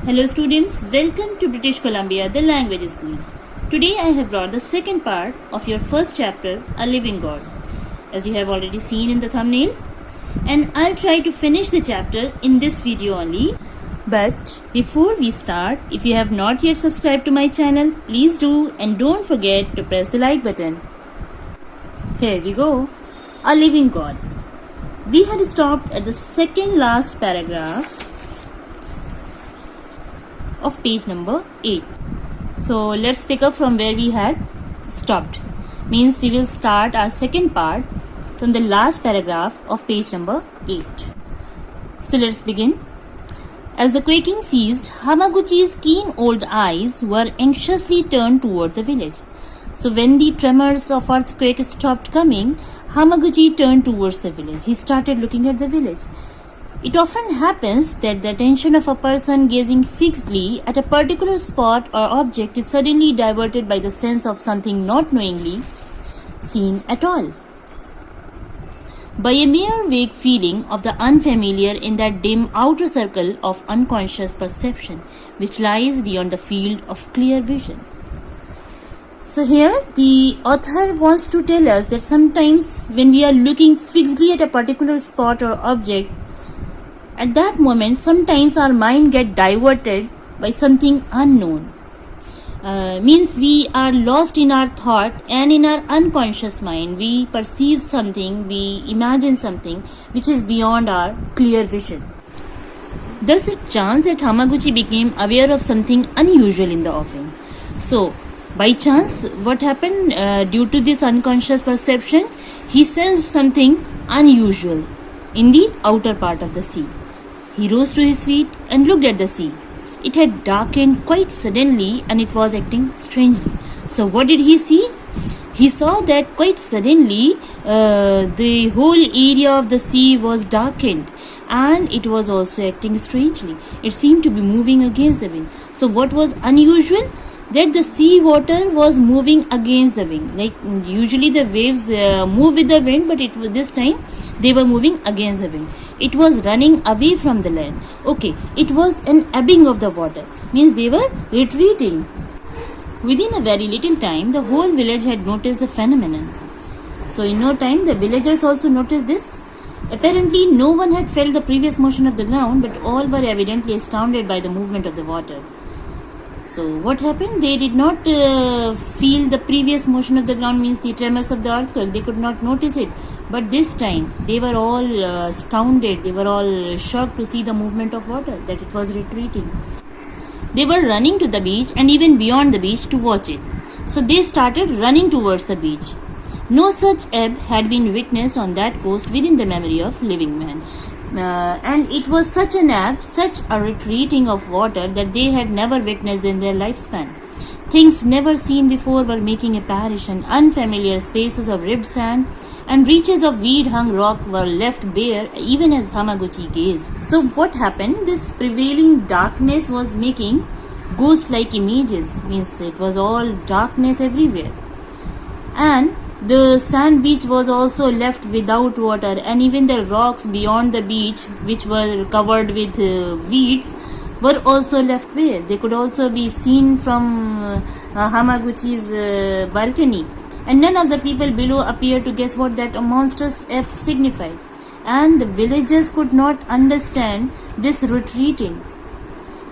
Hello students, welcome to British Columbia, the language school. Today I have brought the second part of your first chapter, A Living God, as you have already seen in the thumbnail. And I'll try to finish the chapter in this video only. But before we start, if you have not yet subscribed to my channel, please do, and don't forget to press the like button. Here we go. A Living God. We had stopped at the second last paragraph of page number 8. So let's pick up from where we had stopped. Means we will start our second part from the last paragraph of page number 8. So let's begin. As the quaking ceased, Hamaguchi's keen old eyes were anxiously turned toward the village. So when the tremors of earthquake stopped coming, Hamaguchi turned towards the village. He started looking at the village. It often happens that the attention of a person gazing fixedly at a particular spot or object is suddenly diverted by the sense of something not knowingly seen at all, by a mere vague feeling of the unfamiliar in that dim outer circle of unconscious perception which lies beyond the field of clear vision. So here the author wants to tell us that sometimes when we are looking fixedly at a particular spot or object, at that moment sometimes our mind gets diverted by something unknown. Means we are lost in our thought, and in our unconscious mind we perceive something, we imagine something which is beyond our clear vision. Thus it chanced that Hamaguchi became aware of something unusual in the offing. So by chance, what happened? Due to this unconscious perception, he sensed something unusual in the outer part of the sea. He rose to his feet and looked at the sea. It had darkened quite suddenly and it was acting strangely. So what did he see? He saw that quite suddenly the whole area of the sea was darkened and it was also acting strangely. It seemed to be moving against the wind. So what was unusual? That the sea water was moving against the wind. Like usually the waves move with the wind, but this time they were moving against the wind. It was running away from the land. Okay, it was an ebbing of the water. Means they were retreating. Within a very little time, the whole village had noticed the phenomenon. So in no time, the villagers also noticed this. Apparently, no one had felt the previous motion of the ground, but all were evidently astounded by the movement of the water. So what happened? They did not feel the previous motion of the ground, means the tremors of the earthquake. They could not notice it. But this time, they were all astounded. They were all shocked to see the movement of water, that it was retreating. They were running to the beach and even beyond the beach to watch it. So they started running towards the beach. No such ebb had been witnessed on that coast within the memory of living man. And it was such an ebb, such a retreating of water that they had never witnessed in their lifespan. Things never seen before were making apparition. Unfamiliar spaces of ribbed sand and reaches of weed-hung rock were left bare even as Hamaguchi gazed. So what happened? This prevailing darkness was making ghost-like images. Means it was all darkness everywhere. And the sand beach was also left without water, and even the rocks beyond the beach, which were covered with weeds, were also left bare. They could also be seen from Hamaguchi's balcony, and none of the people below appeared to guess what that monstrous ebb signified. And the villagers could not understand this retreating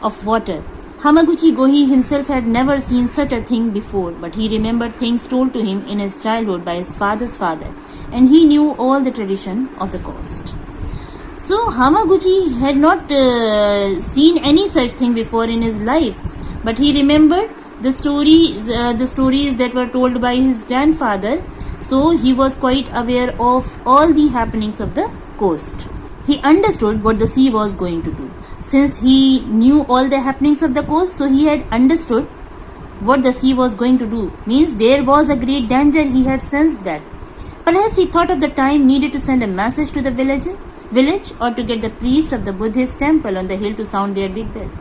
of water. Hamaguchi Gohi himself had never seen such a thing before, but he remembered things told to him in his childhood by his father's father, and he knew all the tradition of the coast. So Hamaguchi had not seen any such thing before in his life, but he remembered the stories that were told by his grandfather. So he was quite aware of all the happenings of the coast. He understood what the sea was going to do. Since he knew all the happenings of the coast, so he had understood what the sea was going to do. Means there was a great danger. He had sensed that. Perhaps he thought of the time needed to send a message to the village or to get the priest of the Buddhist temple on the hill to sound their big bell.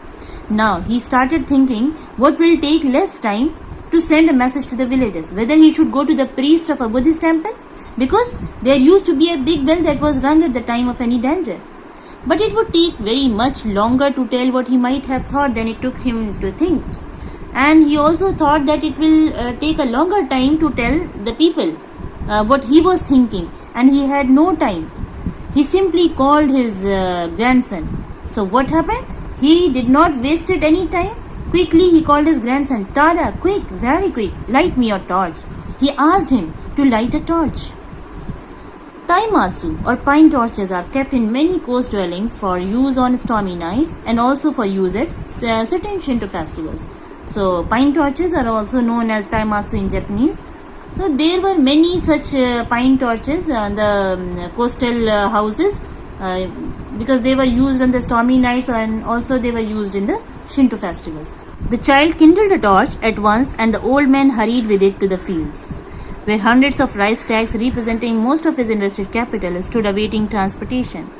Now he started thinking what will take less time to send a message to the villagers, whether he should go to the priest of a Buddhist temple, because there used to be a big bell that was rung at the time of any danger. But it would take very much longer to tell what he might have thought than it took him to think. And he also thought that it will take a longer time to tell the people what he was thinking, and he had no time. He simply called his grandson. So what happened? He did not waste it any time. Quickly he called his grandson. Tada, quick, very quick, light me your torch. He asked him to light a torch. Taimatsu or pine torches are kept in many coast dwellings for use on stormy nights and also for use at certain Shinto festivals. So pine torches are also known as taimatsu in Japanese. So there were many such pine torches on the coastal houses because they were used on the stormy nights, and also they were used in the Shinto festivals. The child kindled a torch at once, and the old man hurried with it to the fields, where hundreds of rice stacks representing most of his invested capital stood awaiting transportation.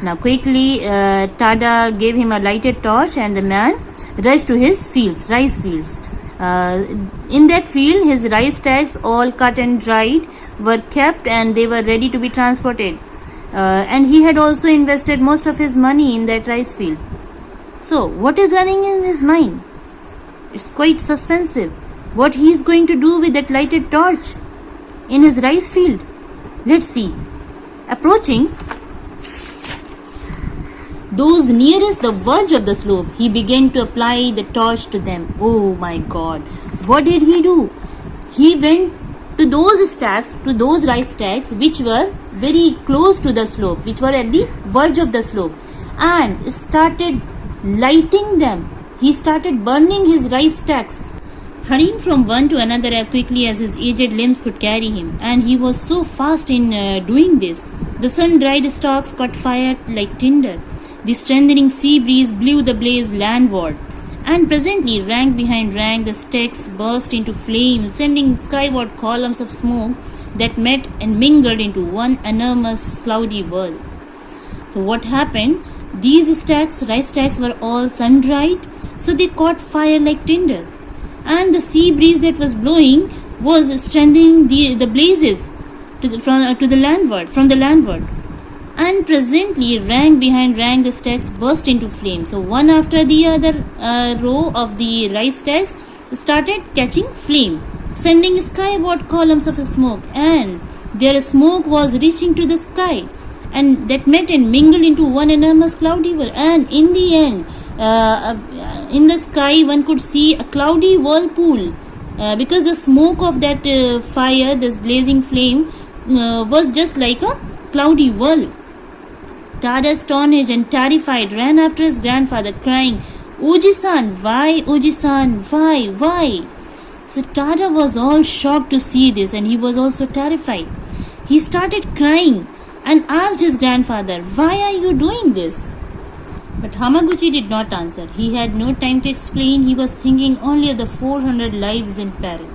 Now quickly Tada gave him a lighted torch, and the man rushed to his fields, rice fields. In that field, his rice stacks, all cut and dried, were kept, and they were ready to be transported. And he had also invested most of his money in that rice field. So, what is running in his mind? It's quite suspensive. What he is going to do with that lighted torch in his rice field? Let's see. Approaching those nearest the verge of the slope, he began to apply the torch to them. Oh my God! What did he do? He went to those stacks, to those rice stacks which were very close to the slope, which were at the verge of the slope, and started lighting them. He started burning his rice stacks, hurrying from one to another as quickly as his aged limbs could carry him, and he was so fast in doing this. The sun-dried stalks caught fire like tinder. The strengthening sea breeze blew the blaze landward, and presently, rank behind rank, the stacks burst into flame, sending skyward columns of smoke that met and mingled into one enormous cloudy whirl. So what happened? These stacks, rice stacks, were all sun-dried, so they caught fire like tinder, and the sea breeze that was blowing was strengthening the blazes from the landward. And presently, rank behind rank, the stacks burst into flame. So one after the other row of the rice stacks started catching flame, sending skyward columns of smoke, and their smoke was reaching to the sky, and that met and mingled into one enormous cloudy whirl. And in the end, in the sky, one could see a cloudy whirlpool because the smoke of that fire, this blazing flame, was just like a cloudy whirl. Tada, astonished and terrified, ran after his grandfather, crying, "Oji-san, why? Oji-san, why?" So Tada was all shocked to see this, and he was also terrified. He started crying and asked his grandfather, "Why are you doing this?" But Hamaguchi did not answer. He had no time to explain. He was thinking only of the 400 lives in peril.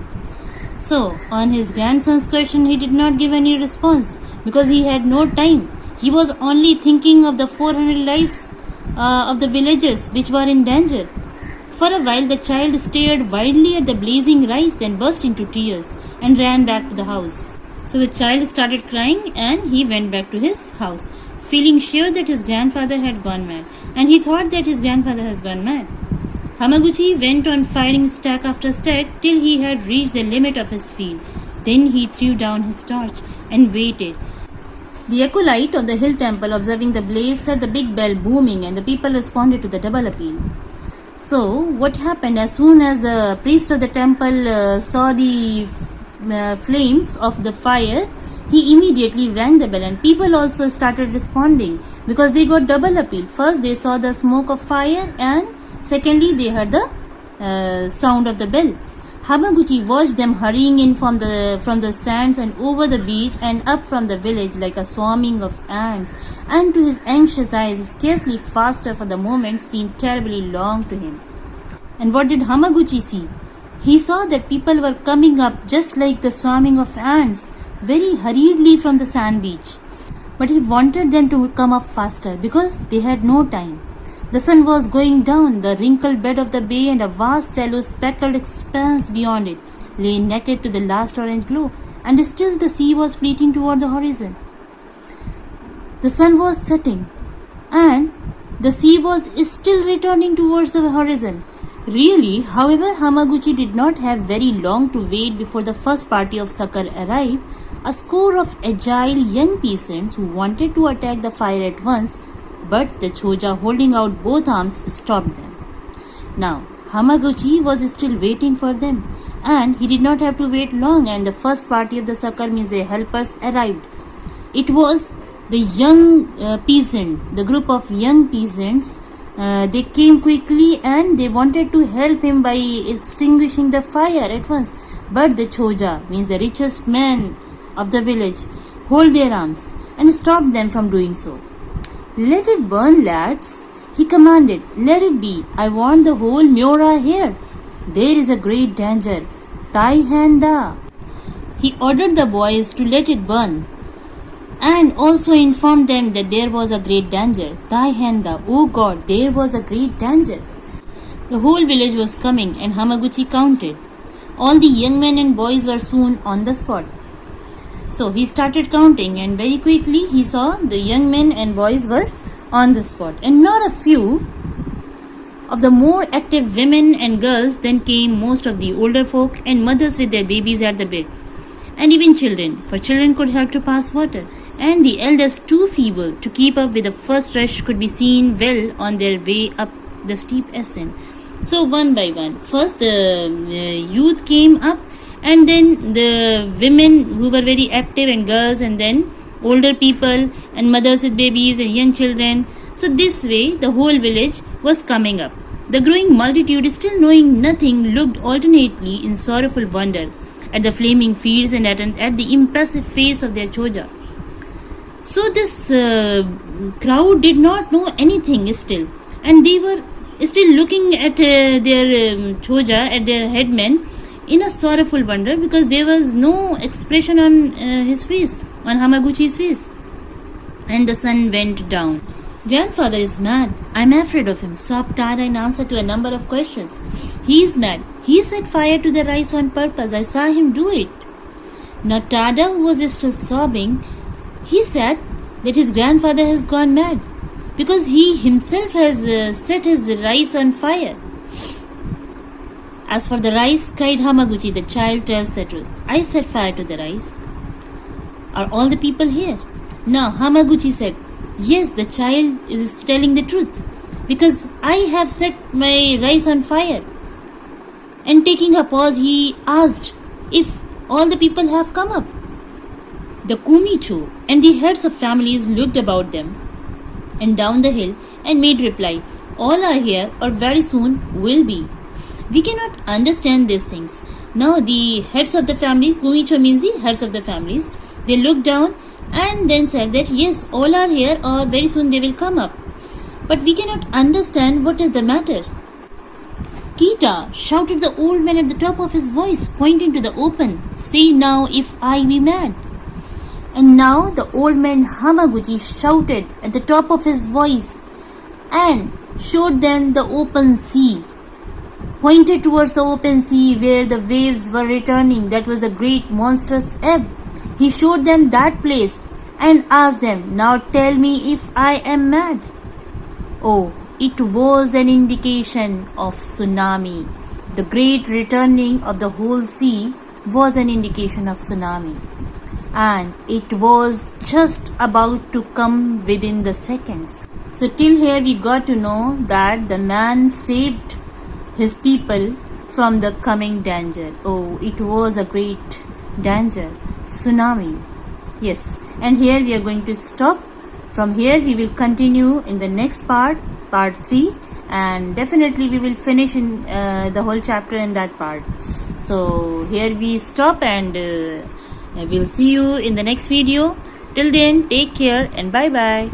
So, on his grandson's question, he did not give any response because he had no time. He was only thinking of the 400 lives of the villagers which were in danger. For a while, the child stared wildly at the blazing rice, then burst into tears and ran back to the house. So the child started crying, and he went back to his house, feeling sure that his grandfather had gone mad, and he thought that his grandfather has gone mad. Hamaguchi went on firing stack after stack till he had reached the limit of his field. Then he threw down his torch and waited. The acolyte of the hill temple, observing the blaze, heard the big bell booming, and the people responded to the double appeal. So, what happened? As soon as the priest of the temple saw the flames of the fire, he immediately rang the bell, and people also started responding because they got double appeal. First, they saw the smoke of fire, and secondly, they heard the sound of the bell. Hamaguchi watched them hurrying in from the sands and over the beach and up from the village like a swarming of ants, and to his anxious eyes, scarcely faster for the moment seemed terribly long to him. And what did Hamaguchi see? He saw that people were coming up just like the swarming of ants, very hurriedly from the sand beach. But he wanted them to come up faster because they had no time. The sun was going down. The wrinkled bed of the bay and a vast shallow speckled expanse beyond it lay naked to the last orange glow, and still the sea was fleeting toward the horizon. The sun was setting, and the sea was still returning towards the horizon. Really, however, Hamaguchi did not have very long to wait before the first party of succor arrived, a score of agile young peasants who wanted to attack the fire at once, but the Choja, holding out both arms, stopped them. Now, Hamaguchi was still waiting for them, and he did not have to wait long, and the first party of the succor, means the helpers, arrived. It was the young peasant, the group of young peasants. They came quickly and they wanted to help him by extinguishing the fire at once. But the Choja, means the richest man of the village, hold their arms and stopped them from doing so. Let it burn, lads, he commanded. Let it be. I want the whole Miura here. There is a great danger. Tai Handa. He ordered the boys to let it burn, and also informed them that there was a great danger. Tai Handa, oh God, there was a great danger. The whole village was coming, and Hamaguchi counted. All the young men and boys were soon on the spot. So he started counting, and very quickly he saw the young men and boys were on the spot. And not a few of the more active women and girls. Then came most of the older folk and mothers with their babies at the back, and even children, for children could help to pass water, and the elders, too feeble to keep up with the first rush, could be seen well on their way up the steep ascent. So one by one, first the youth came up, and then the women who were very active and girls, and then older people and mothers with babies and young children. So this way the whole village was coming up. The growing multitude, still knowing nothing, looked alternately in sorrowful wonder at the flaming fields and at the impassive face of their Choja. So this crowd did not know anything still, and they were still looking at their Choja, at their headman, in a sorrowful wonder, because there was no expression on his face, on Hamaguchi's face. And the sun went down. Grandfather is mad. I'm afraid of him, sobbed Tada in answer to a number of questions. He is mad. He set fire to the rice on purpose. I saw him do it. Now Tada, who was still sobbing, he said that his grandfather has gone mad because he himself has set his rice on fire. As for the rice, cried Hamaguchi, the child tells the truth. I set fire to the rice. Are all the people here? Now Hamaguchi said, yes, the child is telling the truth, because I have set my rice on fire. And taking a pause, he asked if all the people have come up. The Kumicho and the heads of families looked about them and down the hill and made reply, all are here or very soon will be. We cannot understand these things. Now the heads of the family, Kumicho means the heads of the families, they looked down and then said that yes, all are here or very soon they will come up. But we cannot understand what is the matter. Kita, shouted the old man at the top of his voice, pointing to the open. Say now if I be mad. And now the old man Hamaguchi shouted at the top of his voice and showed them the open sea. Pointed towards the open sea where the waves were returning. That was the great monstrous ebb. He showed them that place and asked them, now tell me if I am mad. Oh, it was an indication of tsunami. The great returning of the whole sea was an indication of tsunami. And it was just about to come within the seconds. So till here we got to know that the man saved his people from the coming danger. Oh, it was a great danger. Tsunami. Yes, and here we are going to stop. From here we will continue in the next part 3, and definitely we will finish in the whole chapter in that part. So here we stop, and we'll see you in the next video. Till then, take care and bye bye.